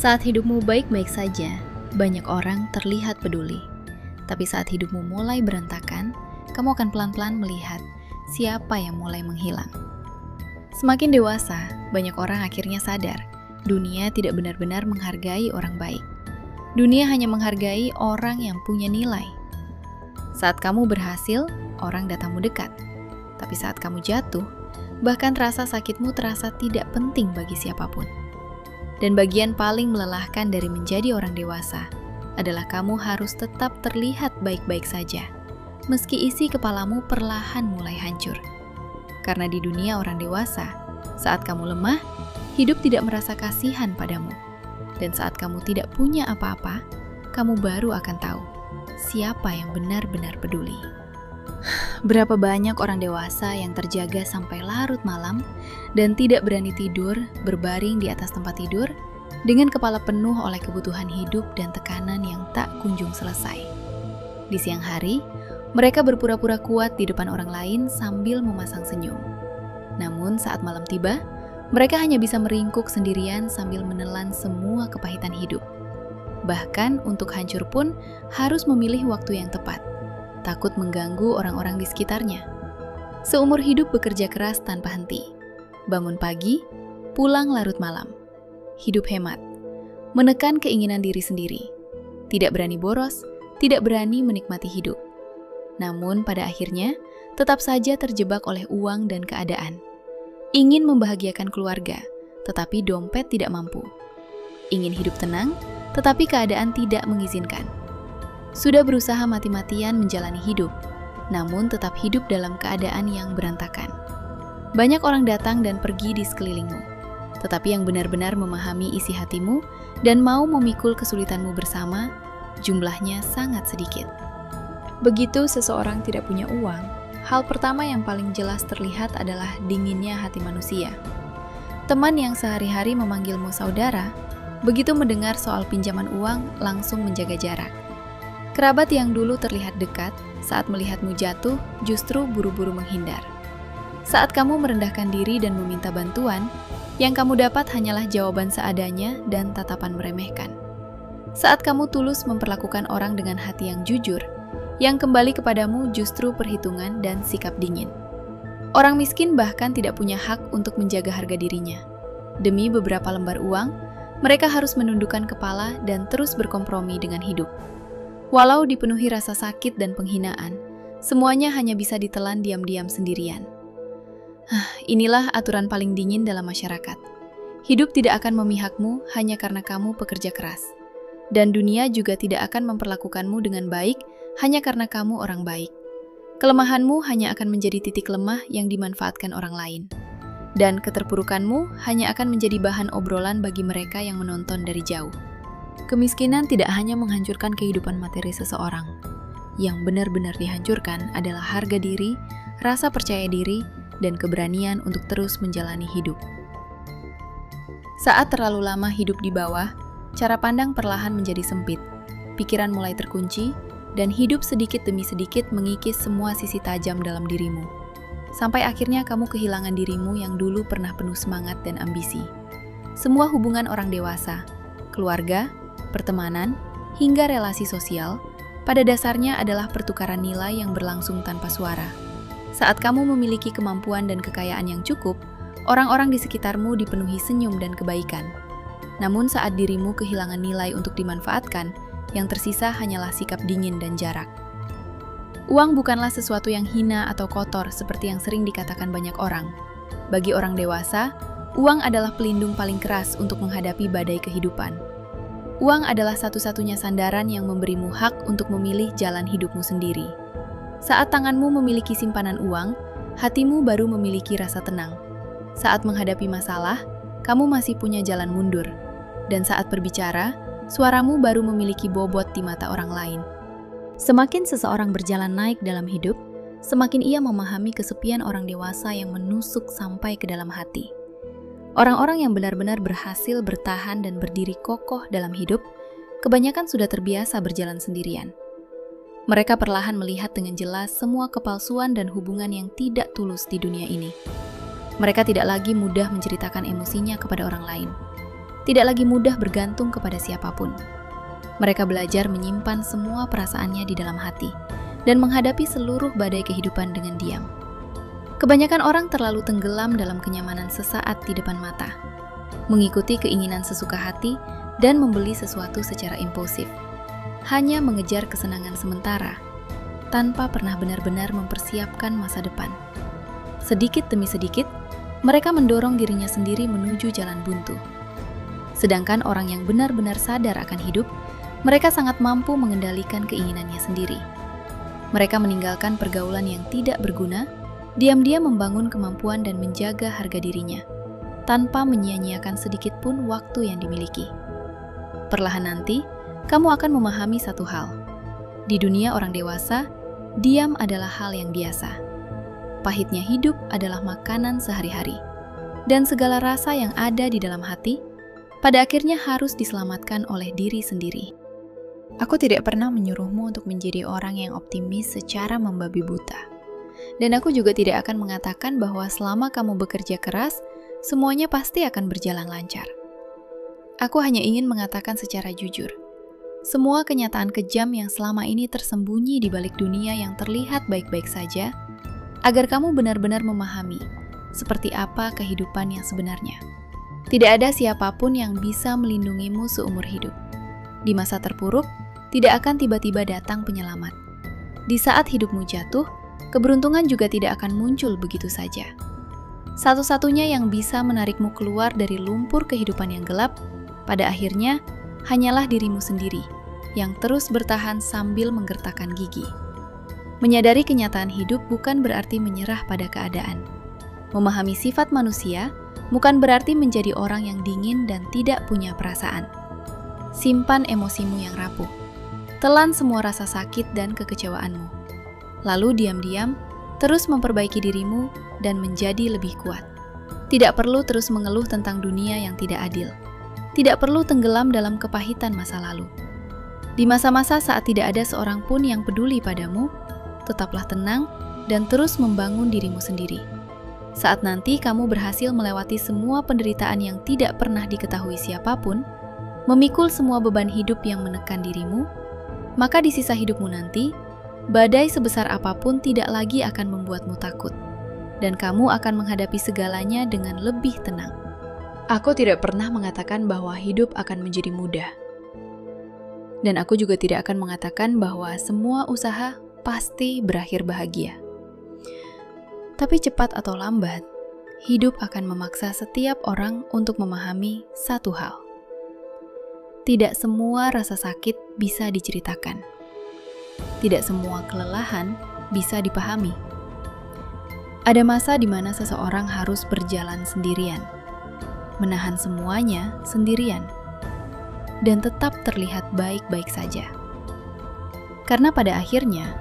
Saat hidupmu baik-baik saja, banyak orang terlihat peduli. Tapi saat hidupmu mulai berantakan, kamu akan pelan-pelan melihat siapa yang mulai menghilang. Semakin dewasa, banyak orang akhirnya sadar, dunia tidak benar-benar menghargai orang baik. Dunia hanya menghargai orang yang punya nilai. Saat kamu berhasil, orang datangmu dekat. Tapi saat kamu jatuh, bahkan rasa sakitmu terasa tidak penting bagi siapapun. Dan bagian paling melelahkan dari menjadi orang dewasa adalah kamu harus tetap terlihat baik-baik saja, meski isi kepalamu perlahan mulai hancur. Karena di dunia orang dewasa, saat kamu lemah, hidup tidak merasa kasihan padamu. Dan saat kamu tidak punya apa-apa, kamu baru akan tahu siapa yang benar-benar peduli. Berapa banyak orang dewasa yang terjaga sampai larut malam dan tidak berani tidur, berbaring di atas tempat tidur dengan kepala penuh oleh kebutuhan hidup dan tekanan yang tak kunjung selesai. Di siang hari, mereka berpura-pura kuat di depan orang lain sambil memasang senyum. Namun saat malam tiba, mereka hanya bisa meringkuk sendirian sambil menelan semua kepahitan hidup. Bahkan untuk hancur pun harus memilih waktu yang tepat, takut mengganggu orang-orang di sekitarnya. Seumur hidup bekerja keras tanpa henti. Bangun pagi, pulang larut malam. Hidup hemat. Menekan keinginan diri sendiri. Tidak berani boros, tidak berani menikmati hidup. Namun pada akhirnya, tetap saja terjebak oleh uang dan keadaan. Ingin membahagiakan keluarga, tetapi dompet tidak mampu. Ingin hidup tenang, tetapi keadaan tidak mengizinkan. Sudah berusaha mati-matian menjalani hidup, namun tetap hidup dalam keadaan yang berantakan. Banyak orang datang dan pergi di sekelilingmu, tetapi yang benar-benar memahami isi hatimu dan mau memikul kesulitanmu bersama, jumlahnya sangat sedikit. Begitu seseorang tidak punya uang, hal pertama yang paling jelas terlihat adalah dinginnya hati manusia. Teman yang sehari-hari memanggilmu saudara, begitu mendengar soal pinjaman uang langsung menjaga jarak. Kerabat yang dulu terlihat dekat, saat melihatmu jatuh, justru buru-buru menghindar. Saat kamu merendahkan diri dan meminta bantuan, yang kamu dapat hanyalah jawaban seadanya dan tatapan meremehkan. Saat kamu tulus memperlakukan orang dengan hati yang jujur, yang kembali kepadamu justru perhitungan dan sikap dingin. Orang miskin bahkan tidak punya hak untuk menjaga harga dirinya. Demi beberapa lembar uang, mereka harus menundukkan kepala dan terus berkompromi dengan hidup. Walau dipenuhi rasa sakit dan penghinaan, semuanya hanya bisa ditelan diam-diam sendirian. Inilah aturan paling dingin dalam masyarakat. Hidup tidak akan memihakmu hanya karena kamu pekerja keras. Dan dunia juga tidak akan memperlakukanmu dengan baik hanya karena kamu orang baik. Kelemahanmu hanya akan menjadi titik lemah yang dimanfaatkan orang lain. Dan keterpurukanmu hanya akan menjadi bahan obrolan bagi mereka yang menonton dari jauh. Kemiskinan tidak hanya menghancurkan kehidupan materi seseorang. Yang benar-benar dihancurkan adalah harga diri, rasa percaya diri, dan keberanian untuk terus menjalani hidup. Saat terlalu lama hidup di bawah, cara pandang perlahan menjadi sempit, pikiran mulai terkunci, dan hidup sedikit demi sedikit mengikis semua sisi tajam dalam dirimu. Sampai akhirnya kamu kehilangan dirimu yang dulu pernah penuh semangat dan ambisi. Semua hubungan orang dewasa, keluarga, pertemanan, hingga relasi sosial, pada dasarnya adalah pertukaran nilai yang berlangsung tanpa suara. Saat kamu memiliki kemampuan dan kekayaan yang cukup, orang-orang di sekitarmu dipenuhi senyum dan kebaikan. Namun saat dirimu kehilangan nilai untuk dimanfaatkan, yang tersisa hanyalah sikap dingin dan jarak. Uang bukanlah sesuatu yang hina atau kotor seperti yang sering dikatakan banyak orang. Bagi orang dewasa, uang adalah pelindung paling keras untuk menghadapi badai kehidupan. Uang adalah satu-satunya sandaran yang memberimu hak untuk memilih jalan hidupmu sendiri. Saat tanganmu memiliki simpanan uang, hatimu baru memiliki rasa tenang. Saat menghadapi masalah, kamu masih punya jalan mundur. Dan saat berbicara, suaramu baru memiliki bobot di mata orang lain. Semakin seseorang berjalan naik dalam hidup, semakin ia memahami kesepian orang dewasa yang menusuk sampai ke dalam hati. Orang-orang yang benar-benar berhasil bertahan dan berdiri kokoh dalam hidup, kebanyakan sudah terbiasa berjalan sendirian. Mereka perlahan melihat dengan jelas semua kepalsuan dan hubungan yang tidak tulus di dunia ini. Mereka tidak lagi mudah menceritakan emosinya kepada orang lain. tidak lagi mudah bergantung kepada siapapun. Mereka belajar menyimpan semua perasaannya di dalam hati dan menghadapi seluruh badai kehidupan dengan diam. Kebanyakan orang terlalu tenggelam dalam kenyamanan sesaat di depan mata, mengikuti keinginan sesuka hati dan membeli sesuatu secara impulsif, hanya mengejar kesenangan sementara, tanpa pernah benar-benar mempersiapkan masa depan. Sedikit demi sedikit, mereka mendorong dirinya sendiri menuju jalan buntu. Sedangkan orang yang benar-benar sadar akan hidup, mereka sangat mampu mengendalikan keinginannya sendiri. Mereka meninggalkan pergaulan yang tidak berguna, diam-diam membangun kemampuan dan menjaga harga dirinya, tanpa menyia-nyiakan sedikit pun waktu yang dimiliki. Perlahan nanti, kamu akan memahami satu hal. Di dunia orang dewasa, diam adalah hal yang biasa. Pahitnya hidup adalah makanan sehari-hari. Dan segala rasa yang ada di dalam hati, pada akhirnya harus diselamatkan oleh diri sendiri. Aku tidak pernah menyuruhmu untuk menjadi orang yang optimis secara membabi buta. Dan aku juga tidak akan mengatakan bahwa selama kamu bekerja keras, semuanya pasti akan berjalan lancar. Aku hanya ingin mengatakan secara jujur, semua kenyataan kejam yang selama ini tersembunyi di balik dunia yang terlihat baik-baik saja, agar kamu benar-benar memahami seperti apa kehidupan yang sebenarnya. Tidak ada siapapun yang bisa melindungimu seumur hidup. Di masa terpuruk, tidak akan tiba-tiba datang penyelamat. Di saat hidupmu jatuh, keberuntungan juga tidak akan muncul begitu saja. Satu-satunya yang bisa menarikmu keluar dari lumpur kehidupan yang gelap, pada akhirnya hanyalah dirimu sendiri, yang terus bertahan sambil menggertakkan gigi. Menyadari kenyataan hidup bukan berarti menyerah pada keadaan. Memahami sifat manusia bukan berarti menjadi orang yang dingin dan tidak punya perasaan. Simpan emosimu yang rapuh. Telan semua rasa sakit dan kekecewaanmu. Lalu diam-diam, terus memperbaiki dirimu dan menjadi lebih kuat. Tidak perlu terus mengeluh tentang dunia yang tidak adil. Tidak perlu tenggelam dalam kepahitan masa lalu. Di masa-masa saat tidak ada seorang pun yang peduli padamu, tetaplah tenang dan terus membangun dirimu sendiri. Saat nanti kamu berhasil melewati semua penderitaan yang tidak pernah diketahui siapapun, memikul semua beban hidup yang menekan dirimu, maka di sisa hidupmu nanti, badai sebesar apapun tidak lagi akan membuatmu takut, dan kamu akan menghadapi segalanya dengan lebih tenang. Aku tidak pernah mengatakan bahwa hidup akan menjadi mudah. Dan aku juga tidak akan mengatakan bahwa semua usaha pasti berakhir bahagia. Tapi cepat atau lambat, hidup akan memaksa setiap orang untuk memahami satu hal. Tidak semua rasa sakit bisa diceritakan. Tidak semua kelelahan bisa dipahami. Ada masa di mana seseorang harus berjalan sendirian, menahan semuanya sendirian, dan tetap terlihat baik-baik saja. Karena pada akhirnya,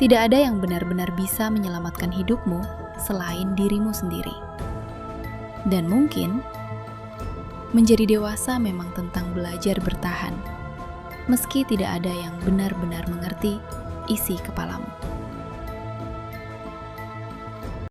tidak ada yang benar-benar bisa menyelamatkan hidupmu selain dirimu sendiri. Dan mungkin, menjadi dewasa memang tentang belajar bertahan, meski tidak ada yang benar-benar mengerti isi kepalamu.